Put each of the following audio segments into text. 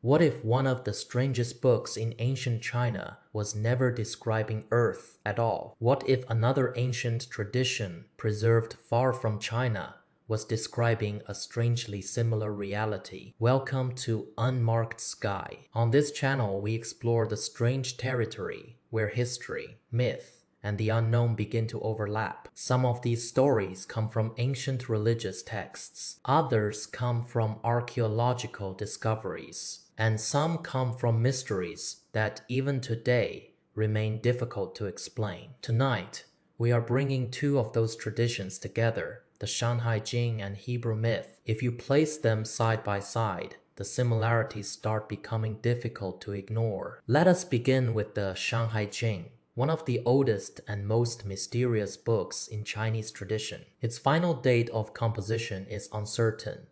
What if one of the strangest books in ancient China was never describing Earth at all? What if another ancient tradition preserved far from China was describing a strangely similar reality? Welcome to Unmarked Sky. On this channel, we explore the strange territory where history, myth, and the unknown begin to overlap. Some of these stories come from ancient religious texts, others come from archaeological discoveries, and some come from mysteries that even today remain difficult to explain. Tonight, we are bringing two of those traditions together, the Shanhai Jing and Hebrew myth. If you place them side by side, the similarities start becoming difficult to ignore. Let us begin with the Shanhai Jing, one of the oldest and most mysterious books in Chinese tradition. Its final date of composition is uncertain,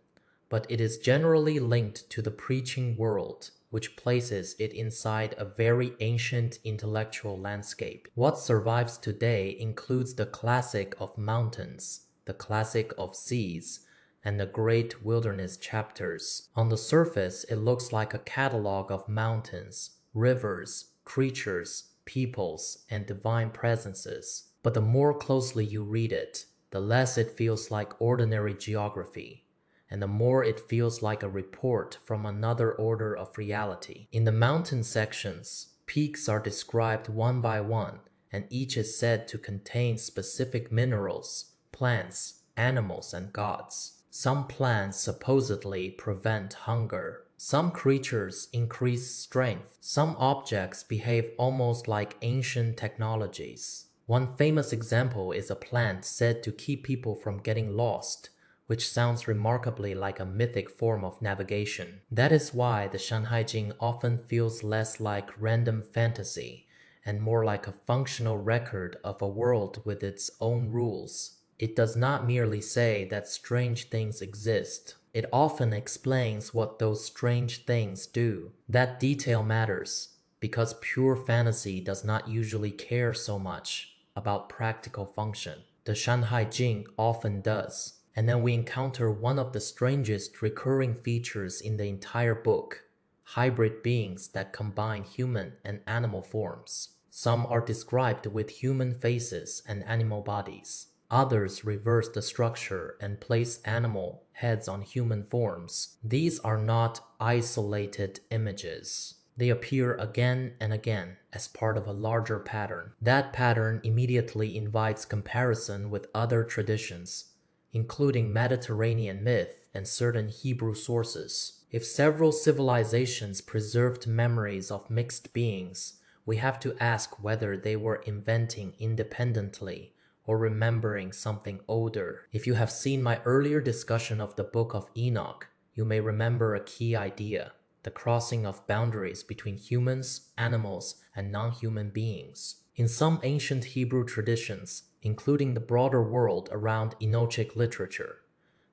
but it is generally linked to the preaching world, which places it inside a very ancient intellectual landscape. What survives today includes the classic of mountains, the classic of seas, and the great wilderness chapters. On the surface, it looks like a catalog of mountains, rivers, creatures, peoples, and divine presences. But the more closely you read it, the less it feels like ordinary geography, and the more it feels like a report from another order of reality. In the mountain sections, peaks are described one by one, and each is said to contain specific minerals, plants, animals, and gods. Some plants supposedly prevent hunger. Some creatures increase strength. Some objects behave almost like ancient technologies. One famous example is a plant said to keep people from getting lost, which sounds remarkably like a mythic form of navigation. That is why the Shanhai Jing often feels less like random fantasy and more like a functional record of a world with its own rules. It does not merely say that strange things exist. It often explains what those strange things do. That detail matters, because pure fantasy does not usually care so much about practical function. The Shanhai Jing often does. And then we encounter one of the strangest recurring features in the entire book: hybrid beings that combine human and animal forms. Some are described with human faces and animal bodies. Others reverse the structure and place animal heads on human forms. These are not isolated images. They appear again and again as part of a larger pattern. That pattern immediately invites comparison with other traditions, including Mediterranean myth and certain Hebrew sources. If several civilizations preserved memories of mixed beings, we have to ask whether they were inventing independently or remembering something older. If you have seen my earlier discussion of the Book of Enoch, you may remember a key idea: the crossing of boundaries between humans, animals, and non-human beings. In some ancient Hebrew traditions, including the broader world around Enochic literature,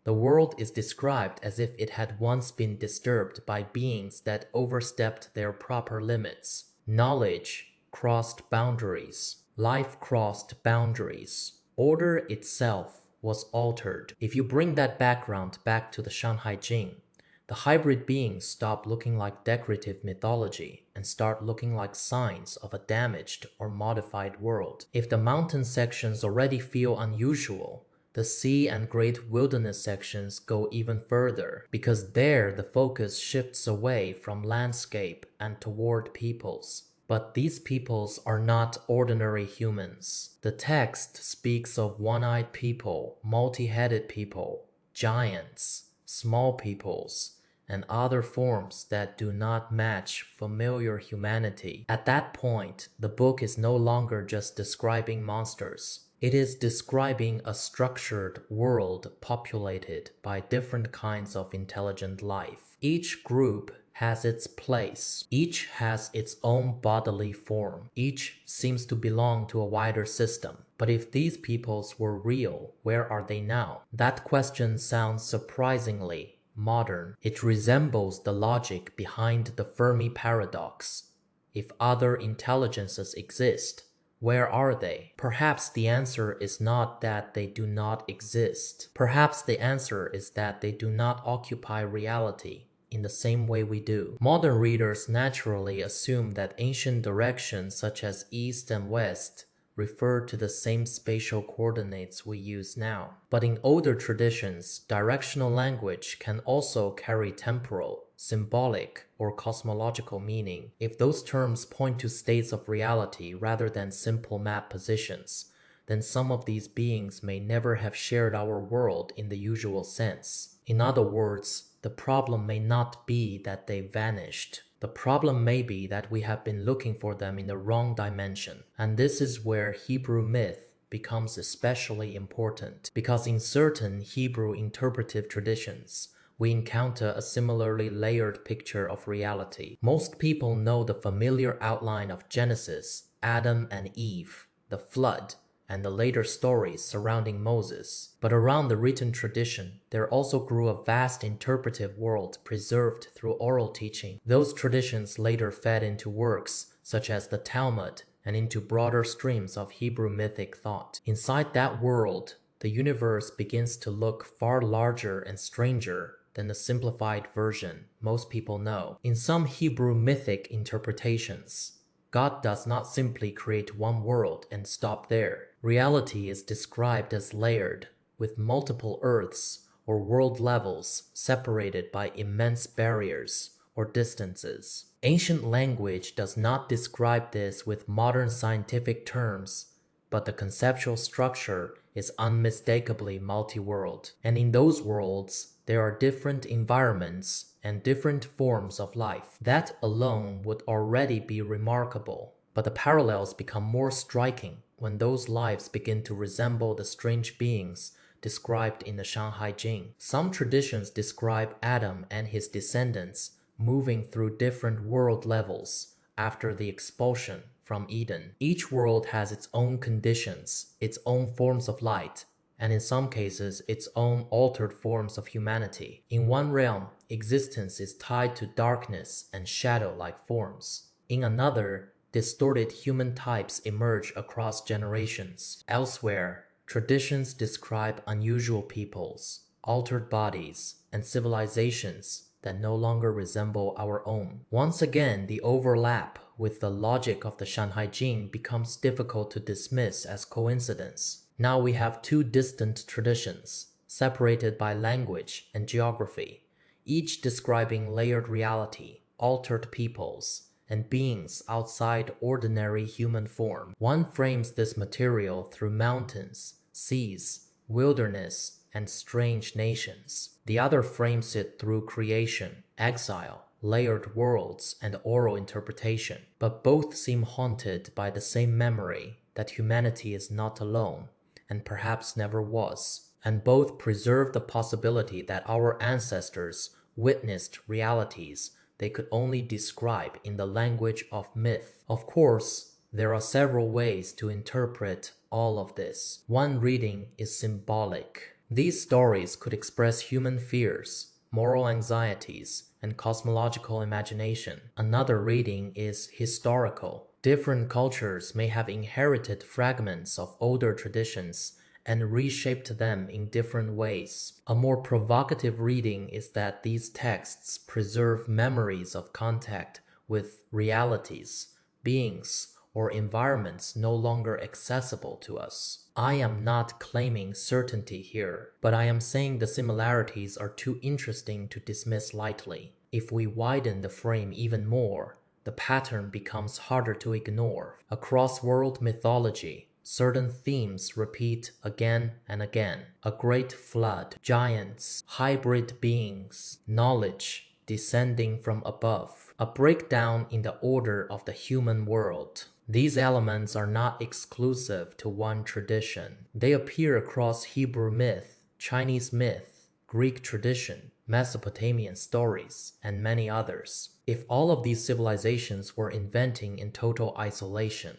the world is described as if it had once been disturbed by beings that overstepped their proper limits. Knowledge crossed boundaries. Life crossed boundaries. Order itself was altered. If you bring that background back to the Shanhai Jing, the hybrid beings stop looking like decorative mythology and start looking like signs of a damaged or modified world. If the mountain sections already feel unusual, the sea and great wilderness sections go even further, because there the focus shifts away from landscape and toward peoples. But these peoples are not ordinary humans. The text speaks of one-eyed people, multi-headed people, giants, small peoples, and other forms that do not match familiar humanity. At that point, the book is no longer just describing monsters. It is describing a structured world populated by different kinds of intelligent life. Each group has its place. Each has its own bodily form. Each seems to belong to a wider system. But if these peoples were real, where are they now? That question sounds surprisingly modern. It resembles the logic behind the Fermi paradox. If other intelligences exist, where are they? Perhaps the answer is not that they do not exist. Perhaps the answer is that they do not occupy reality in the same way we do. Modern readers naturally assume that ancient directions such as east and west refer to the same spatial coordinates we use now. But in older traditions, directional language can also carry temporal, symbolic, or cosmological meaning. If those terms point to states of reality rather than simple map positions, then some of these beings may never have shared our world in the usual sense. In other words, the problem may not be that they vanished. The problem may be that we have been looking for them in the wrong dimension. And this is where Hebrew myth becomes especially important, because in certain Hebrew interpretive traditions, we encounter a similarly layered picture of reality. Most people know the familiar outline of Genesis, Adam and Eve, the flood, and the later stories surrounding Moses. But around the written tradition, there also grew a vast interpretive world preserved through oral teaching. Those traditions later fed into works such as the Talmud and into broader streams of Hebrew mythic thought. Inside that world, the universe begins to look far larger and stranger than the simplified version most people know. In some Hebrew mythic interpretations, God does not simply create one world and stop there. Reality is described as layered, with multiple Earths or world levels separated by immense barriers or distances. Ancient language does not describe this with modern scientific terms, but the conceptual structure is unmistakably multi-world. And in those worlds, there are different environments and different forms of life. That alone would already be remarkable, but the parallels become more striking when those lives begin to resemble the strange beings described in the Shanhai Jing. Some traditions describe Adam and his descendants moving through different world levels after the expulsion from Eden. Each world has its own conditions, its own forms of light, and in some cases, its own altered forms of humanity. In one realm, existence is tied to darkness and shadow-like forms. In another, distorted human types emerge across generations. Elsewhere, traditions describe unusual peoples, altered bodies, and civilizations that no longer resemble our own. Once again, the overlap with the logic of the Shanhai Jing becomes difficult to dismiss as coincidence. Now we have two distant traditions, separated by language and geography, each describing layered reality, altered peoples, and beings outside ordinary human form. One frames this material through mountains, seas, wilderness, and strange nations. The other frames it through creation, exile, layered worlds, and oral interpretation. But both seem haunted by the same memory that humanity is not alone, and perhaps never was. And both preserve the possibility that our ancestors witnessed realities they could only describe in the language of myth. Of course, there are several ways to interpret all of this. One reading is symbolic. These stories could express human fears, moral anxieties, and cosmological imagination. Another reading is historical. Different cultures may have inherited fragments of older traditions and reshaped them in different ways. A more provocative reading is that these texts preserve memories of contact with realities, beings, or environments no longer accessible to us. I am not claiming certainty here, but I am saying the similarities are too interesting to dismiss lightly. If we widen the frame even more, the pattern becomes harder to ignore. Across world mythology, certain themes repeat again and again. A great flood, giants, hybrid beings, knowledge descending from above, a breakdown in the order of the human world. These elements are not exclusive to one tradition. They appear across Hebrew myth, Chinese myth, Greek tradition, Mesopotamian stories, and many others. If all of these civilizations were inventing in total isolation,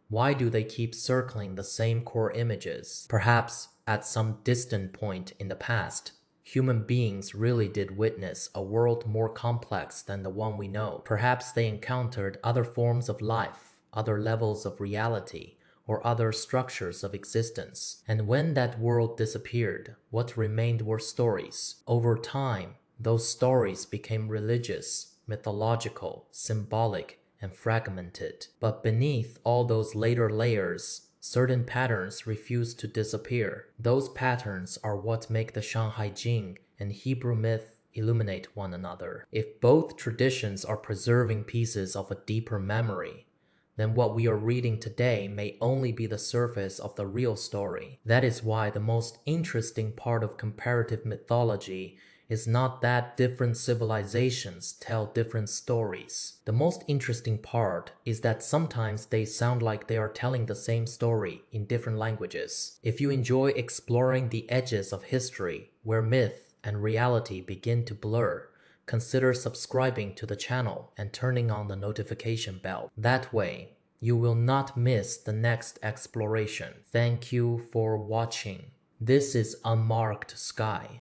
why do they keep circling the same core images? Perhaps at some distant point in the past, human beings really did witness a world more complex than the one we know. Perhaps they encountered other forms of life, other levels of reality, or other structures of existence. And when that world disappeared, what remained were stories. Over time, those stories became religious, mythological, symbolic, and fragmented. But beneath all those later layers, certain patterns refuse to disappear. Those patterns are what make the Shanghai Jing and Hebrew myth illuminate one another. If both traditions are preserving pieces of a deeper memory, then what we are reading today may only be the surface of the real story. That is why the most interesting part of comparative mythology is not that different civilizations tell different stories. The most interesting part is that sometimes they sound like they are telling the same story in different languages. If you enjoy exploring the edges of history, where myth and reality begin to blur, consider subscribing to the channel and turning on the notification bell. That way, you will not miss the next exploration. Thank you for watching. This is Unmarked Sky.